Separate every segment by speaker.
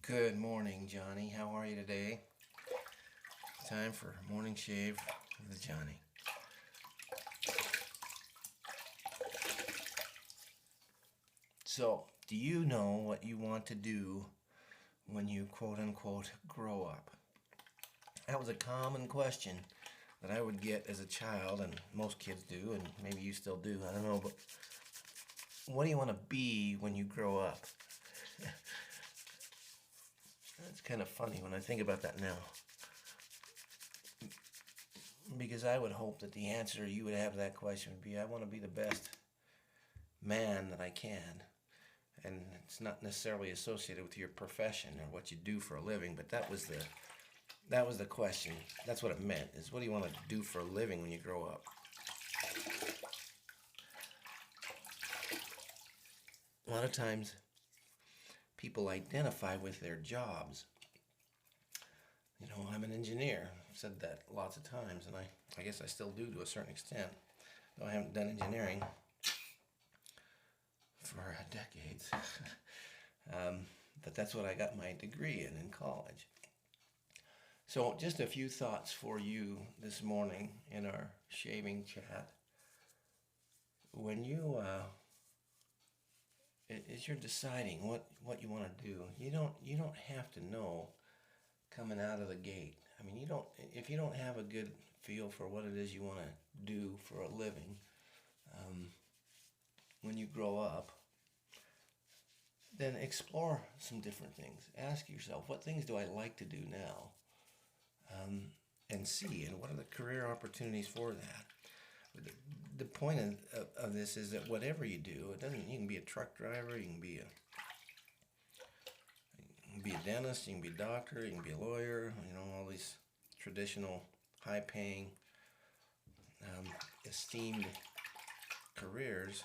Speaker 1: Good morning, Johnny. How are you today? Time for morning shave with Johnny. So, do you know what you want to do when you quote unquote grow up? That was a common question that I would get as a child, and most kids do, and maybe you still do, I don't know, but what do you want to be when you grow up? It's kind of funny when I think about that now. Because I would hope that the answer you would have to that question would be, I want to be the best man that I can. And it's not necessarily associated with your profession or what you do for a living, but that was the question. That's what it meant, is what do you want to do for a living when you grow up? A lot of times people identify with their jobs. You know, I'm an engineer. I've said that lots of times, and I guess I still do to a certain extent. Though I haven't done engineering for decades. But that's what I got my degree in college. So just a few thoughts for you this morning in our shaving chat. When you, as you're deciding what you want to do, you don't have to know coming out of the gate. I mean, if you don't have a good feel for what it is you want to do for a living, when you grow up, then explore some different things. Ask yourself, what things do I like to do now? And see, and what are the career opportunities for that? The point of this is that whatever you do, you can be a truck driver, you can be a dentist, you can be a doctor, you can be a lawyer, all these traditional, high-paying, esteemed careers.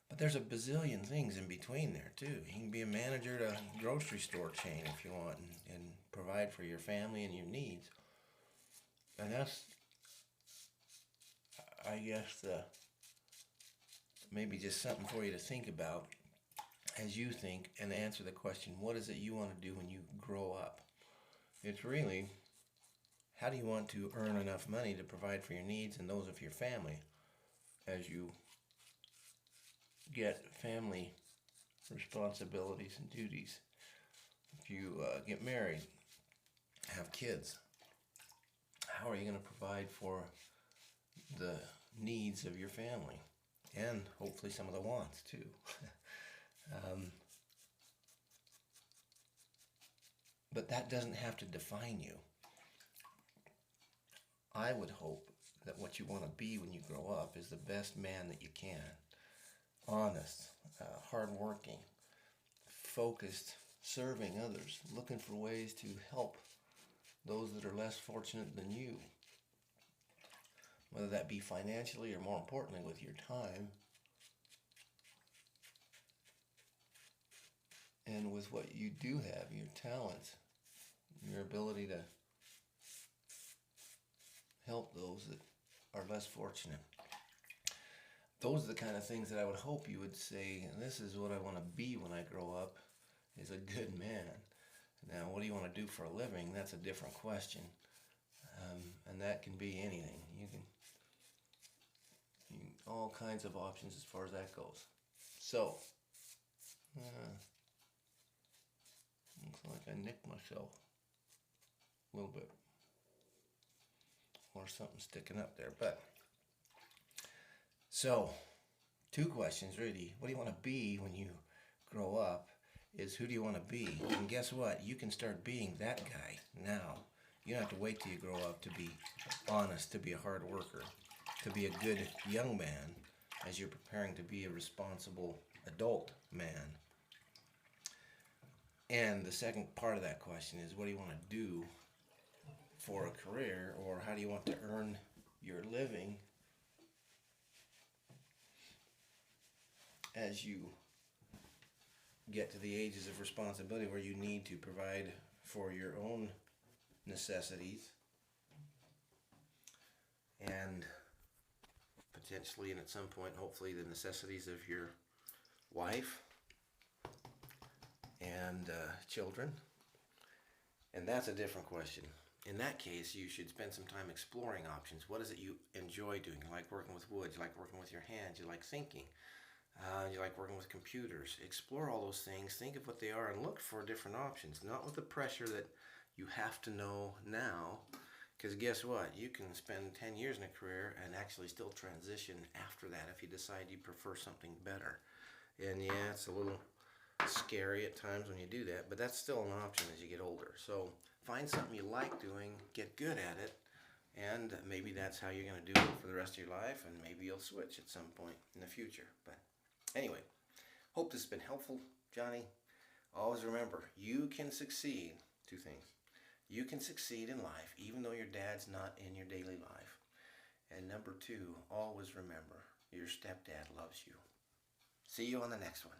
Speaker 1: But there's a bazillion things in between there, too. You can be a manager at a grocery store chain if you want and provide for your family and your needs. And that's, I guess, maybe just something for you to think about as you think and answer the question, what is it you want to do when you grow up? It's really, how do you want to earn enough money to provide for your needs and those of your family as you get family responsibilities and duties? If you get married, have kids, how are you going to provide for the needs of your family? And hopefully some of the wants, too. But that doesn't have to define you. I would hope that what you want to be when you grow up is the best man that you can. Honest, hardworking, focused, serving others, looking for ways to help those that are less fortunate than you. Whether that be financially or, more importantly, with your time and with what you do have, your talents, your ability to help those that are less fortunate. Those are the kind of things that I would hope you would say, this is what I want to be when I grow up, is a good man. Now, what do you want to do for a living? That's a different question. And that can be anything. You can all kinds of options as far as that goes. So, looks like I nicked myself a little bit. Or something sticking up there. But, so, two questions really. What do you want to be when you grow up? Is who do you want to be? And guess what? You can start being that guy now. You don't have to wait till you grow up to be honest, to be a hard worker, to be a good young man as you're preparing to be a responsible adult man. And the second part of that question is, what do you want to do for a career, or how do you want to earn your living as you get to the ages of responsibility where you need to provide for your own necessities and potentially, and at some point, hopefully, the necessities of your wife and children? And that's a different question. In that case, you should spend some time exploring options. What is it you enjoy doing? You like working with wood, you like working with your hands, you like thinking, you like working with computers. Explore all those things, think of what they are, and look for different options. Not with the pressure that you have to know now, because guess what? You can spend 10 years in a career and actually still transition after that if you decide you prefer something better. And yeah, it's a little scary at times when you do that, but that's still an option as you get older. So find something you like doing, get good at it, and maybe that's how you're going to do it for the rest of your life, and maybe you'll switch at some point in the future. But anyway, hope this has been helpful, Johnny. Always remember, you can succeed. Two things. You can succeed in life even though your dad's not in your daily life. And number two, always remember, your stepdad loves you. See you on the next one.